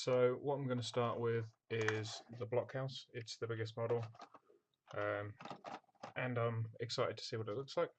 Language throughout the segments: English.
So what I'm going to start with is the blockhouse. It's the biggest model, and I'm excited to see what it looks like.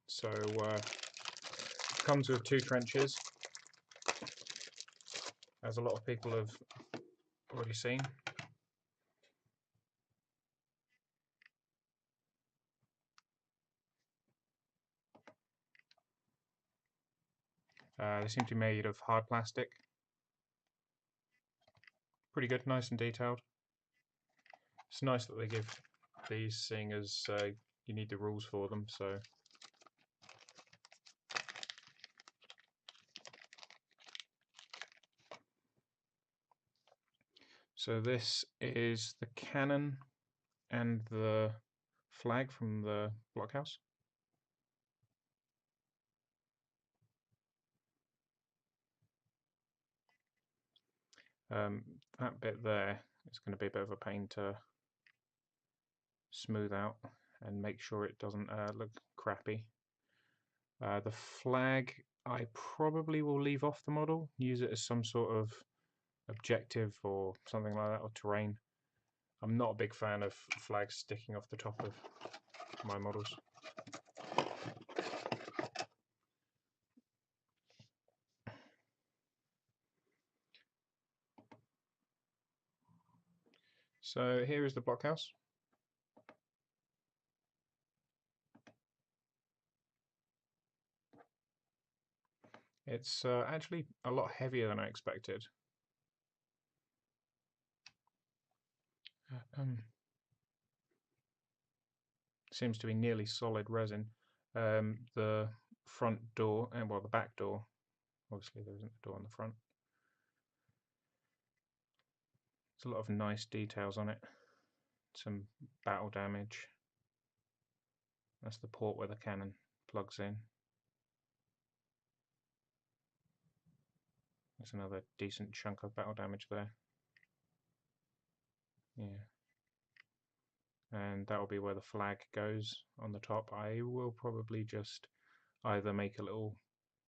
So it comes with 2 trenches, as a lot of people have already seen. They seem to be made of hard plastic. Pretty good, nice and detailed. It's nice that they give these, seeing as you need the rules for them. So this is the cannon and the flag from the blockhouse. That bit there is going to be a bit of a pain to smooth out and make sure it doesn't look crappy. The flag I probably will leave off the model, use it as some sort of objective or something like that, or terrain. I'm not a big fan of flags sticking off the top of my models. So here is the blockhouse. It's actually a lot heavier than I expected. Seems to be nearly solid resin. The front door, and well, the back door, obviously there isn't a door on the front. There's a lot of nice details on it. Some battle damage. That's the port where the cannon plugs in. There's another decent chunk of battle damage there. Yeah. And that'll be where the flag goes on the top. I will probably just either make a little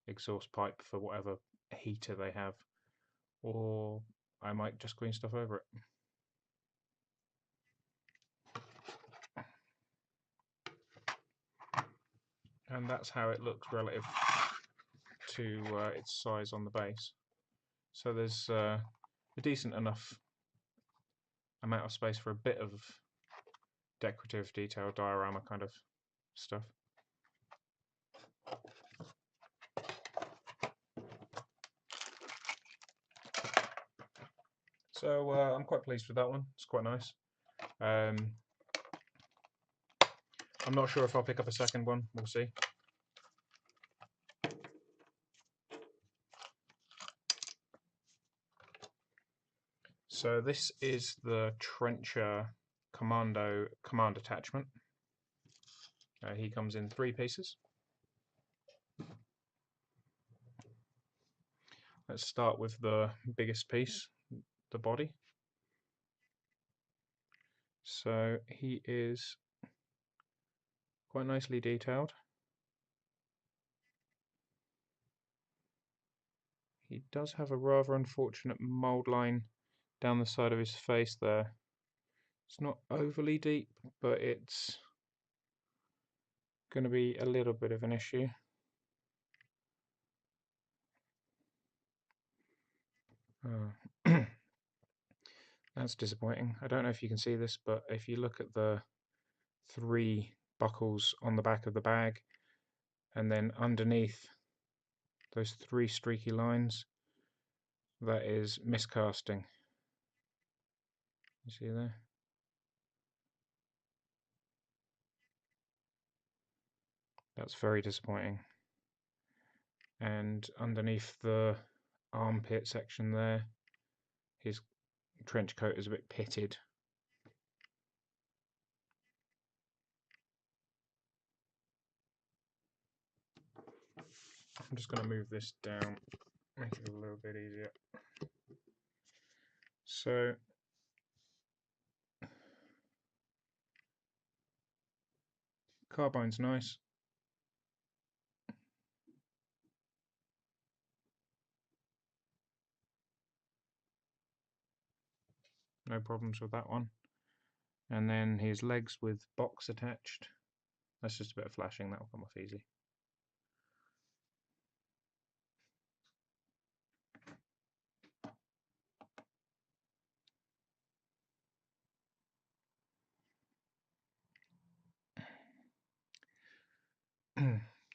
exhaust pipe for whatever heater they have, or I might just green stuff over it. And that's how it looks relative to its size on the base. So there's a decent enough amount of space for a bit of decorative detail, diorama kind of stuff. So I'm quite pleased with that one. It's quite nice. I'm not sure if I'll pick up a second one. We'll see. So this is the Trencher command attachment. He comes in 3 pieces. Let's start with the biggest piece, the body. So he is quite nicely detailed. He does have a rather unfortunate mould line down the side of his face there. It's not overly deep, but it's going to be a little bit of an issue. That's disappointing. I don't know if you can see this, but if you look at the 3 buckles on the back of the bag, and then underneath those 3 streaky lines, that is miscasting. You see there? That's very disappointing. And underneath the armpit section there, his trench coat is a bit pitted. I'm just going to move this down, make it a little bit easier. So Carbine's nice. No problems with that one. And then his legs with box attached. That's just a bit of flashing, that'll come off easy.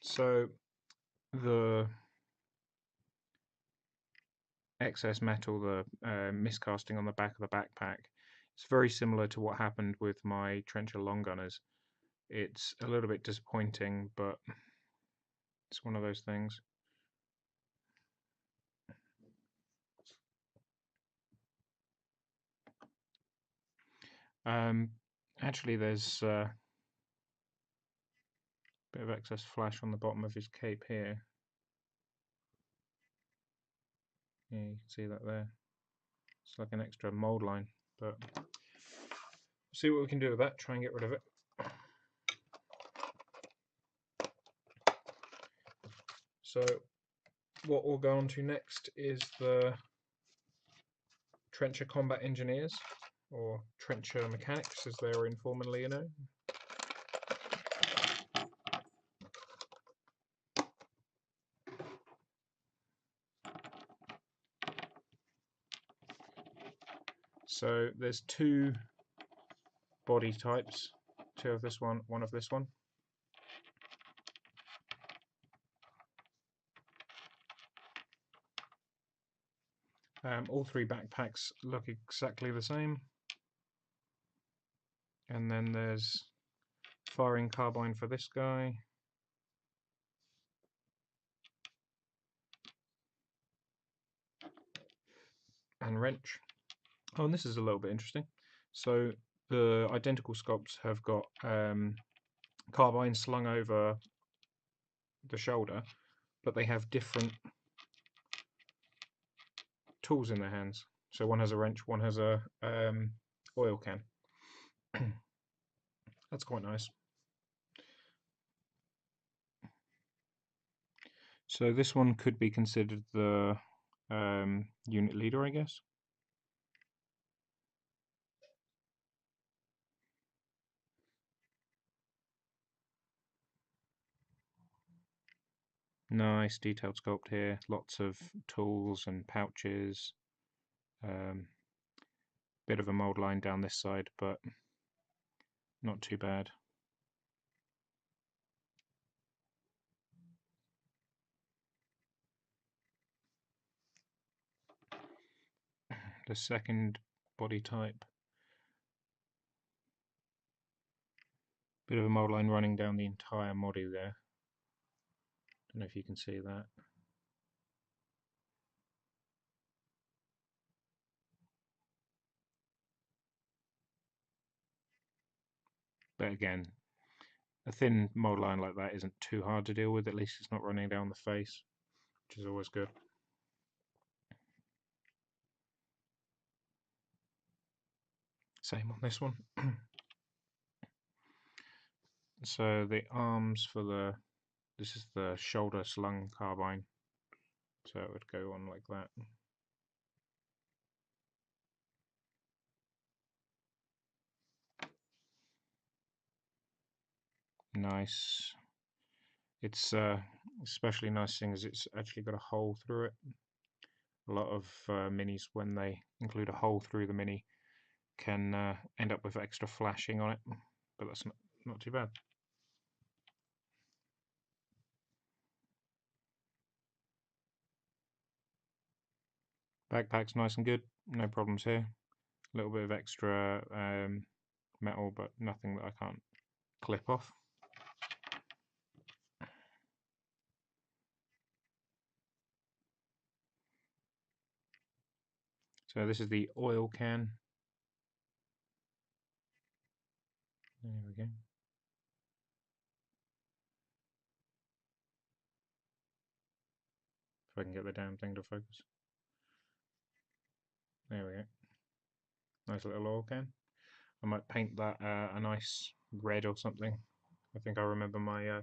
So the excess metal, the miscasting on the back of the backpack, it's very similar to what happened with my Trencher long gunners. It's a little bit disappointing, but it's one of those things. Actually, there's a bit of excess flash on the bottom of his cape here. Yeah, you can see that there. It's like an extra mold line, but we'll see what we can do with that, try and get rid of it. So what we'll go on to next is the Trencher Combat Engineers, or Trencher Mechanics as they are informally known. So there's two body types, two of this one of this one. All three backpacks look exactly the same. And then there's firing carbine for this guy. And wrench. Oh, and this is a little bit interesting. So the identical sculpts have got carbine slung over the shoulder, but they have different tools in their hands. So one has a wrench, one has a oil can. That's quite nice. So this one could be considered the unit leader, I guess. Nice detailed sculpt here. Lots of tools and pouches. Bit of a mold line down this side, but not too bad. The second body type. Bit of a mold line running down the entire body there. Don't know if you can see that. But again, a thin mold line like that isn't too hard to deal with. At least it's not running down the face, which is always good. Same on this one. So the arms for this is the shoulder slung carbine. So it would go on like that. Nice. It's especially nice thing is it's actually got a hole through it. A lot of minis, when they include a hole through the mini, can end up with extra flashing on it, but that's not too bad. Backpack's nice and good, no problems here. A little bit of extra metal, but nothing that I can't clip off. So this is the oil can. There we go. If I can get the damn thing to focus. There we go. Nice little oil can. I might paint that a nice red or something. I think I remember my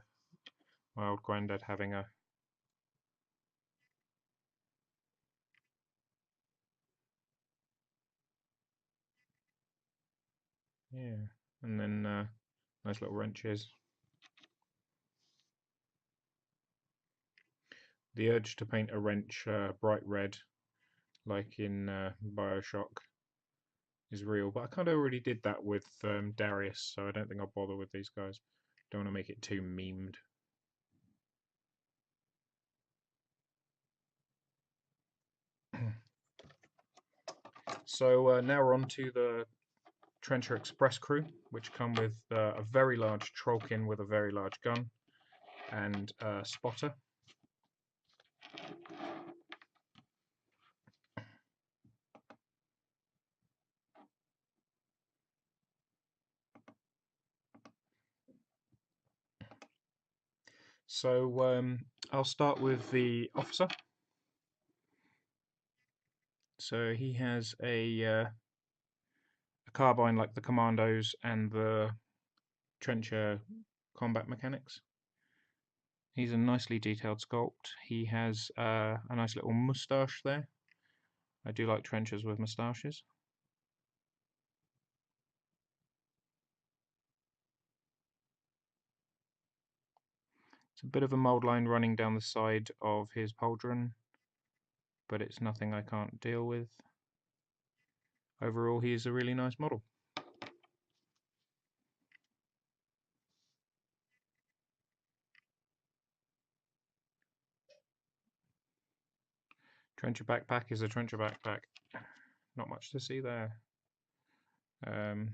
old granddad having a. Yeah, and then nice little wrenches. The urge to paint a wrench bright red, like in Bioshock, is real. But I kind of already did that with Darius, so I don't think I'll bother with these guys. Don't want to make it too memed. So now we're on to the Trencher Express crew, which come with a very large Trollkin with a very large gun and a spotter. So I'll start with the officer. So he has a carbine like the Commandos and the Trencher combat mechanics. He's a nicely detailed sculpt. He has a nice little moustache there. I do like trenchers with moustaches. It's a bit of a mould line running down the side of his pauldron, but it's nothing I can't deal with. Overall, he is a really nice model. Trencher backpack is a trencher backpack. Not much to see there. The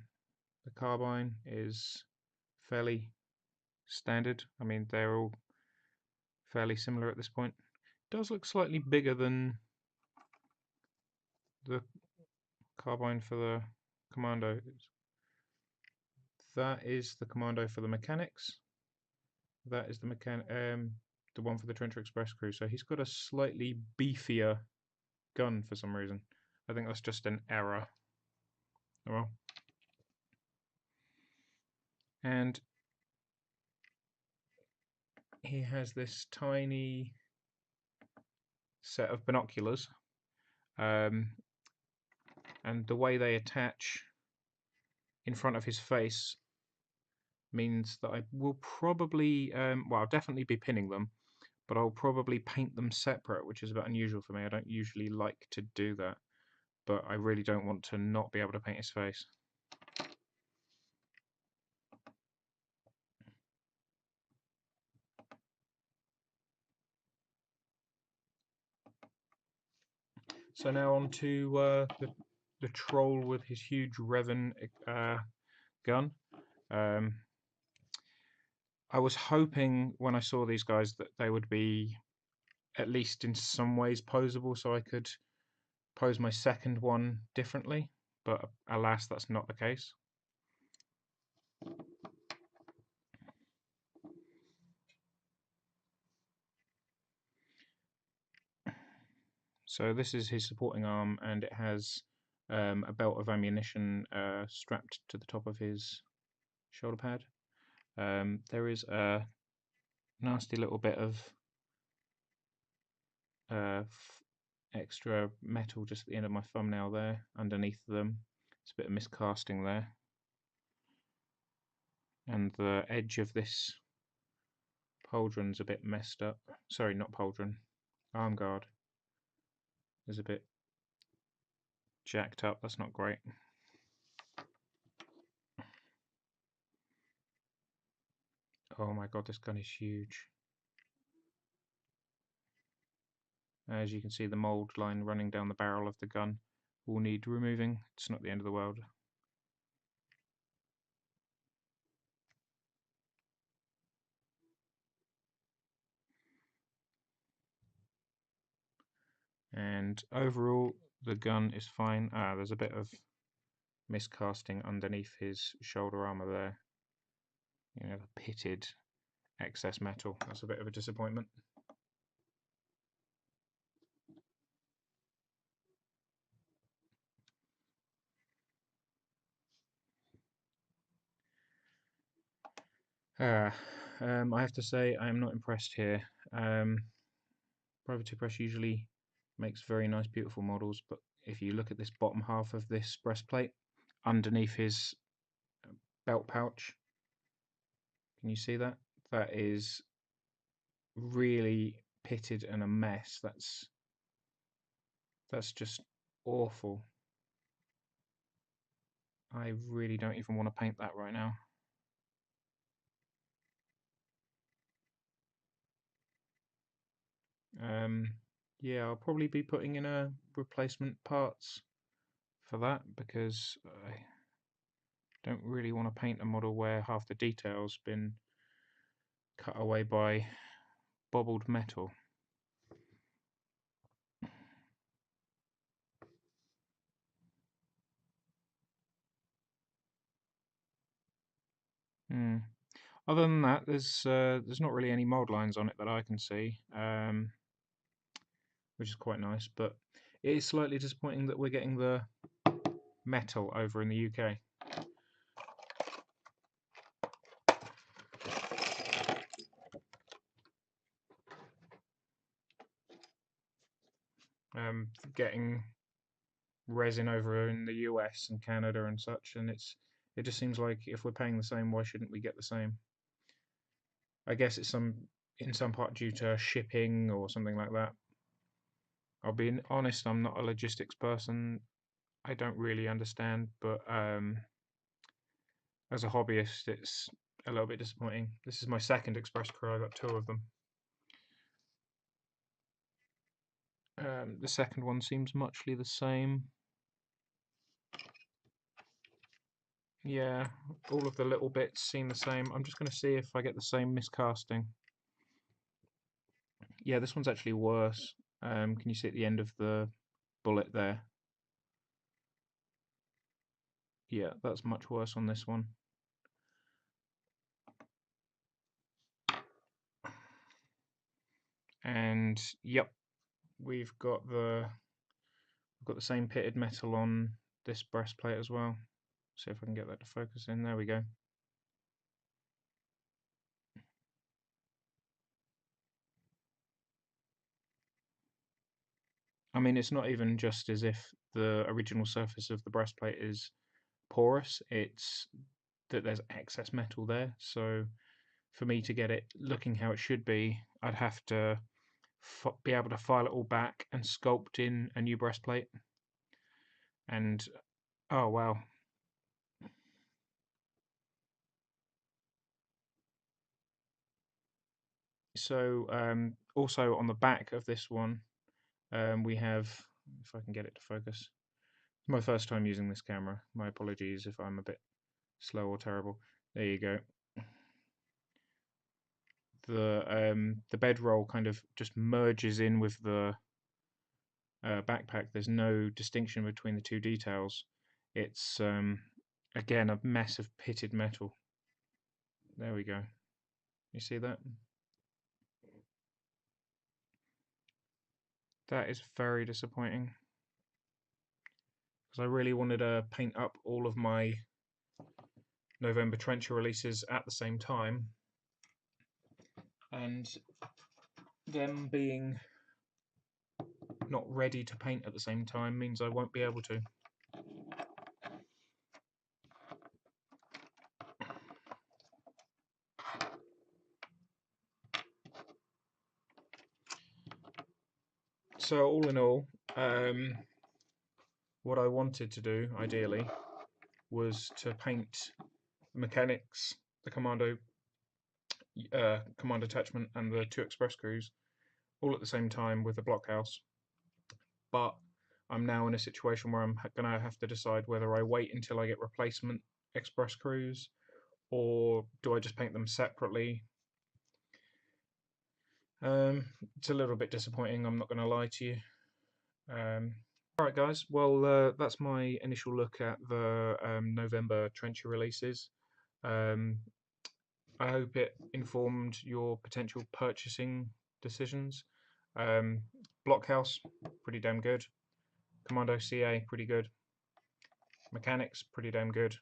carbine is fairly standard. I mean, they're all fairly similar at this point. It does look slightly bigger than the carbine for the Commando. That is the Commando for the mechanics. That is the one for the Trencher Express crew. So he's got a slightly beefier gun for some reason. I think that's just an error. Oh well. And he has this tiny set of binoculars, and the way they attach in front of his face means that I will probably, well, I'll definitely be pinning them, but I'll probably paint them separate, which is a bit unusual for me. I don't usually like to do that, but I really don't want to not be able to paint his face. So now on to the troll with his huge Revan gun. I was hoping when I saw these guys that they would be at least in some ways posable, so I could pose my second one differently, but alas, that's not the case. So this is his supporting arm, and it has a belt of ammunition strapped to the top of his shoulder pad. There is a nasty little bit of extra metal just at the end of my thumbnail there, underneath them. It's a bit of miscasting there. And the edge of this pauldron's a bit messed up. Sorry, not pauldron. Arm guard is a bit jacked up. That's not great. Oh my god, this gun is huge. As you can see, the mould line running down the barrel of the gun will need removing. It's not the end of the world. And overall, the gun is fine. There's a bit of miscasting underneath his shoulder armour there. You know, the pitted excess metal. That's a bit of a disappointment. I have to say I am not impressed here. Um, Private Press usually makes very nice, beautiful models, but if you look at this bottom half of this breastplate, underneath his belt pouch, can you see that? That is really pitted and a mess. That's just awful. I really don't even want to paint that right now. Yeah, I'll probably be putting in a replacement parts for that because I don't really want to paint a model where half the detail's been cut away by bobbled metal. Hmm. Other than that, there's not really any mold lines on it that I can see, which is quite nice. But it is slightly disappointing that we're getting the metal over in the UK. Getting resin over in the US and Canada and such, and it just seems like if we're paying the same, why shouldn't we get the same? I guess it's in some part due to shipping or something like that. I'll be honest, I'm not a logistics person. I don't really understand, but as a hobbyist, it's a little bit disappointing. This is my second Express Crew. I got two of them. The second one seems muchly the same. Yeah, all of the little bits seem the same. I'm just going to see if I get the same miscasting. Yeah, this one's actually worse. Can you see at the end of the bullet there? Yeah, that's much worse on this one. And yep, we've got the same pitted metal on this breastplate as well. See if I can get that to focus in. There we go. I mean, it's not even just as if the original surface of the breastplate is porous, it's that there's excess metal there. So for me to get it looking how it should be, I'd have to be able to file it all back and sculpt in a new breastplate. And oh wow. So also on the back of this one, we have, if I can get it to focus, it's my first time using this camera. My apologies if I'm a bit slow or terrible. There you go. The bedroll kind of just merges in with the backpack. There's no distinction between the two details. It's again a mess of pitted metal. There we go. You see that? That is very disappointing because I really wanted to paint up all of my November Trencher releases at the same time, and them being not ready to paint at the same time means I won't be able to. So all in all, what I wanted to do ideally was to paint the mechanics, the command attachment, and the two express crews all at the same time with the blockhouse. But I'm now in a situation where I'm going to have to decide whether I wait until I get replacement express crews or do I just paint them separately. It's a little bit disappointing, I'm not going to lie to you. Alright guys, well that's my initial look at the November Trencher releases. I hope it informed your potential purchasing decisions. Blockhouse, pretty damn good. Commando CA, pretty good. Mechanics, pretty damn good.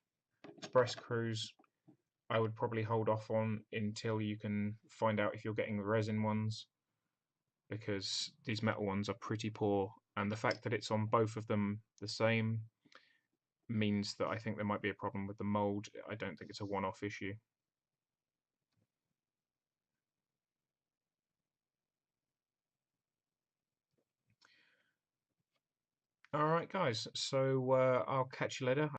Express crews, I would probably hold off on until you can find out if you're getting the resin ones, because these metal ones are pretty poor, and the fact that it's on both of them the same means that I think there might be a problem with the mold. I don't think it's a one-off issue. All right, guys, so I'll catch you later.